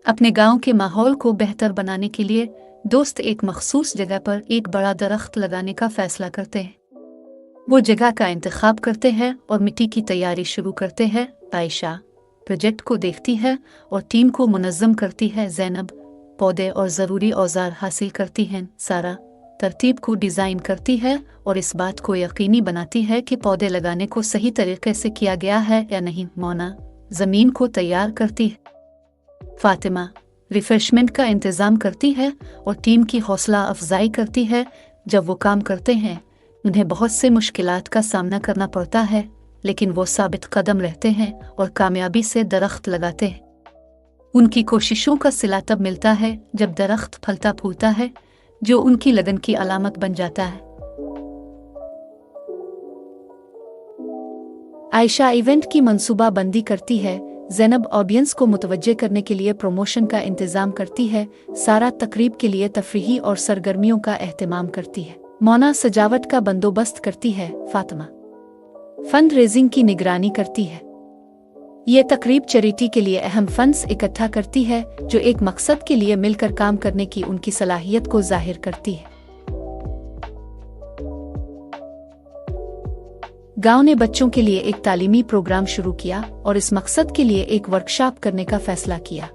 अपने गांव के माहौल को बेहतर बनाने के लिए दोस्त एक मखसूस जगह पर एक बड़ा दरख्त लगाने का फैसला करते हैं। वो जगह का इंतखाब करते हैं और मिट्टी की तैयारी शुरू करते हैं। आयशा प्रोजेक्ट को देखती है और टीम को मुनज़्ज़म करती है। ज़ैनब पौधे और ज़रूरी औजार हासिल करती हैं। सारा तरतीब को डिज़ाइन करती है और इस बात को यकीनी बनाती है कि पौधे लगाने को सही तरीके से किया गया है या नहीं। मोना ज़मीन को तैयार करती है। फातिमा रिफ्रेशमेंट का इंतज़ाम करती है और टीम की हौसला अफजाई करती है। जब वो काम करते हैं उन्हें बहुत से मुश्किलात का सामना करना पड़ता है, लेकिन वो साबित कदम रहते हैं और कामयाबी से दरख्त लगाते हैं। उनकी कोशिशों का सिला तब मिलता है जब दरख्त फलता फूलता है, जो उनकी लगन की अलामत बन जाता है। आयशा इवेंट की मंसूबा बंदी करती है। ज़ैनब ऑडियंस को मुतवज्जे करने के लिए प्रमोशन का इंतज़ाम करती है। सारा तकरीब के लिए तफरीही और सरगर्मियों का एहतमाम करती है। मोना सजावट का बंदोबस्त करती है। फातिमा फंड रेजिंग की निगरानी करती है। ये तकरीब चैरिटी के लिए अहम फंड्स इकट्ठा करती है, जो एक मकसद के लिए मिलकर काम करने की उनकी सलाहियत को जाहिर करती है। गांव ने बच्चों के लिए एक तालीमी प्रोग्राम शुरू किया और इस मकसद के लिए एक वर्कशॉप करने का फैसला किया।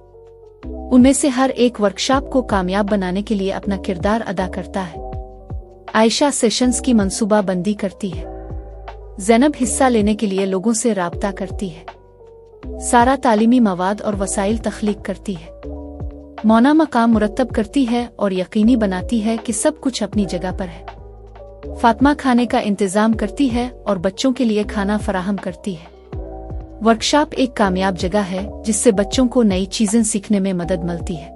उनमें से हर एक वर्कशॉप को कामयाब बनाने के लिए अपना किरदार अदा करता है। आयशा सेशंस की मंसूबा बंदी करती है। ज़ैनब हिस्सा लेने के लिए लोगों से राब्ता करती है। सारा तालीमी मवाद और वसाइल तख्लीक करती है। मोना मकाम मुरतब करती है और यकीनी बनाती है कि सब कुछ अपनी जगह पर है। फातिमा खाने का इंतजाम करती है और बच्चों के लिए खाना फराहम करती है। वर्कशॉप एक कामयाब जगह है जिससे बच्चों को नई चीजें सीखने में मदद मिलती है।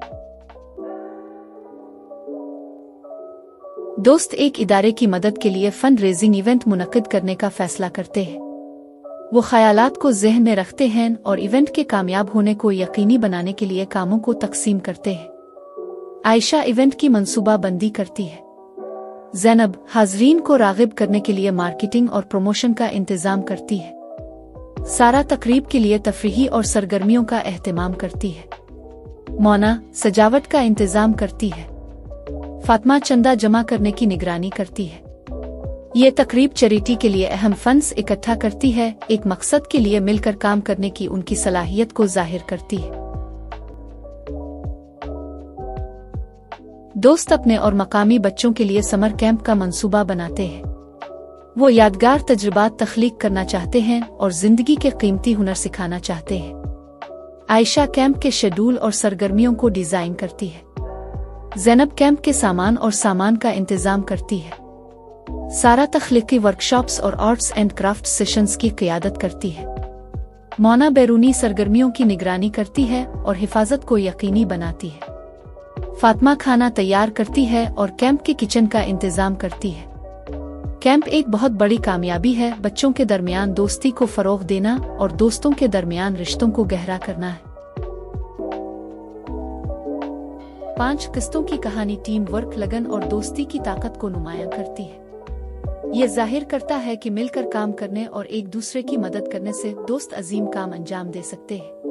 दोस्त एक इदारे की मदद के लिए फंड रेजिंग इवेंट मुनक्किद करने का फैसला करते हैं। वो ख्यालात को ज़हन में रखते हैं और इवेंट के कामयाब होने को यकीनी बनाने के लिए कामों को तकसीम करते हैं। आयशा इवेंट की मंसूबा बंदी करती है। ज़ैनब हाज़रीन को राग़िब करने के लिए मार्केटिंग और प्रमोशन का इंतज़ाम करती है। सारा तकरीब के लिए तफरीही और सरगर्मियों का एहतमाम करती है। मोना सजावट का इंतज़ाम करती है। फातिमा चंदा जमा करने की निगरानी करती है। ये तकरीब चैरिटी के लिए अहम फंड्स इकट्ठा करती है, एक मकसद के लिए मिलकर काम करने की उनकी सलाहियत को जाहिर करती है। दोस्त अपने और मकामी बच्चों के लिए समर कैंप का मंसूबा बनाते हैं। वो यादगार तजुर्बात तख्लीक करना चाहते हैं और जिंदगी के कीमती हुनर सिखाना चाहते हैं। आयशा कैंप के शेड्यूल और सरगर्मियों को डिजाइन करती है। ज़ैनब कैंप के सामान और सामान का इंतजाम करती है। सारा तख्लीकी वर्कशॉप्स और आर्ट्स एंड क्राफ्ट सेशंस की क़ियादत करती है। मोना बैरूनी सरगर्मियों की निगरानी करती है और हिफाजत को यकीनी बनाती है। फातिमा खाना तैयार करती है और कैंप के किचन का इंतजाम करती है। कैंप एक बहुत बड़ी कामयाबी है। बच्चों के दरमियान दोस्ती को फरोग देना और दोस्तों के दरमियान रिश्तों को गहरा करना है। 5 किस्तों की कहानी टीम वर्क, लगन और दोस्ती की ताकत को नुमायां करती है। ये जाहिर करता है कि मिलकर काम करने और एक दूसरे की मदद करने से दोस्त अजीम काम अंजाम दे सकते हैं।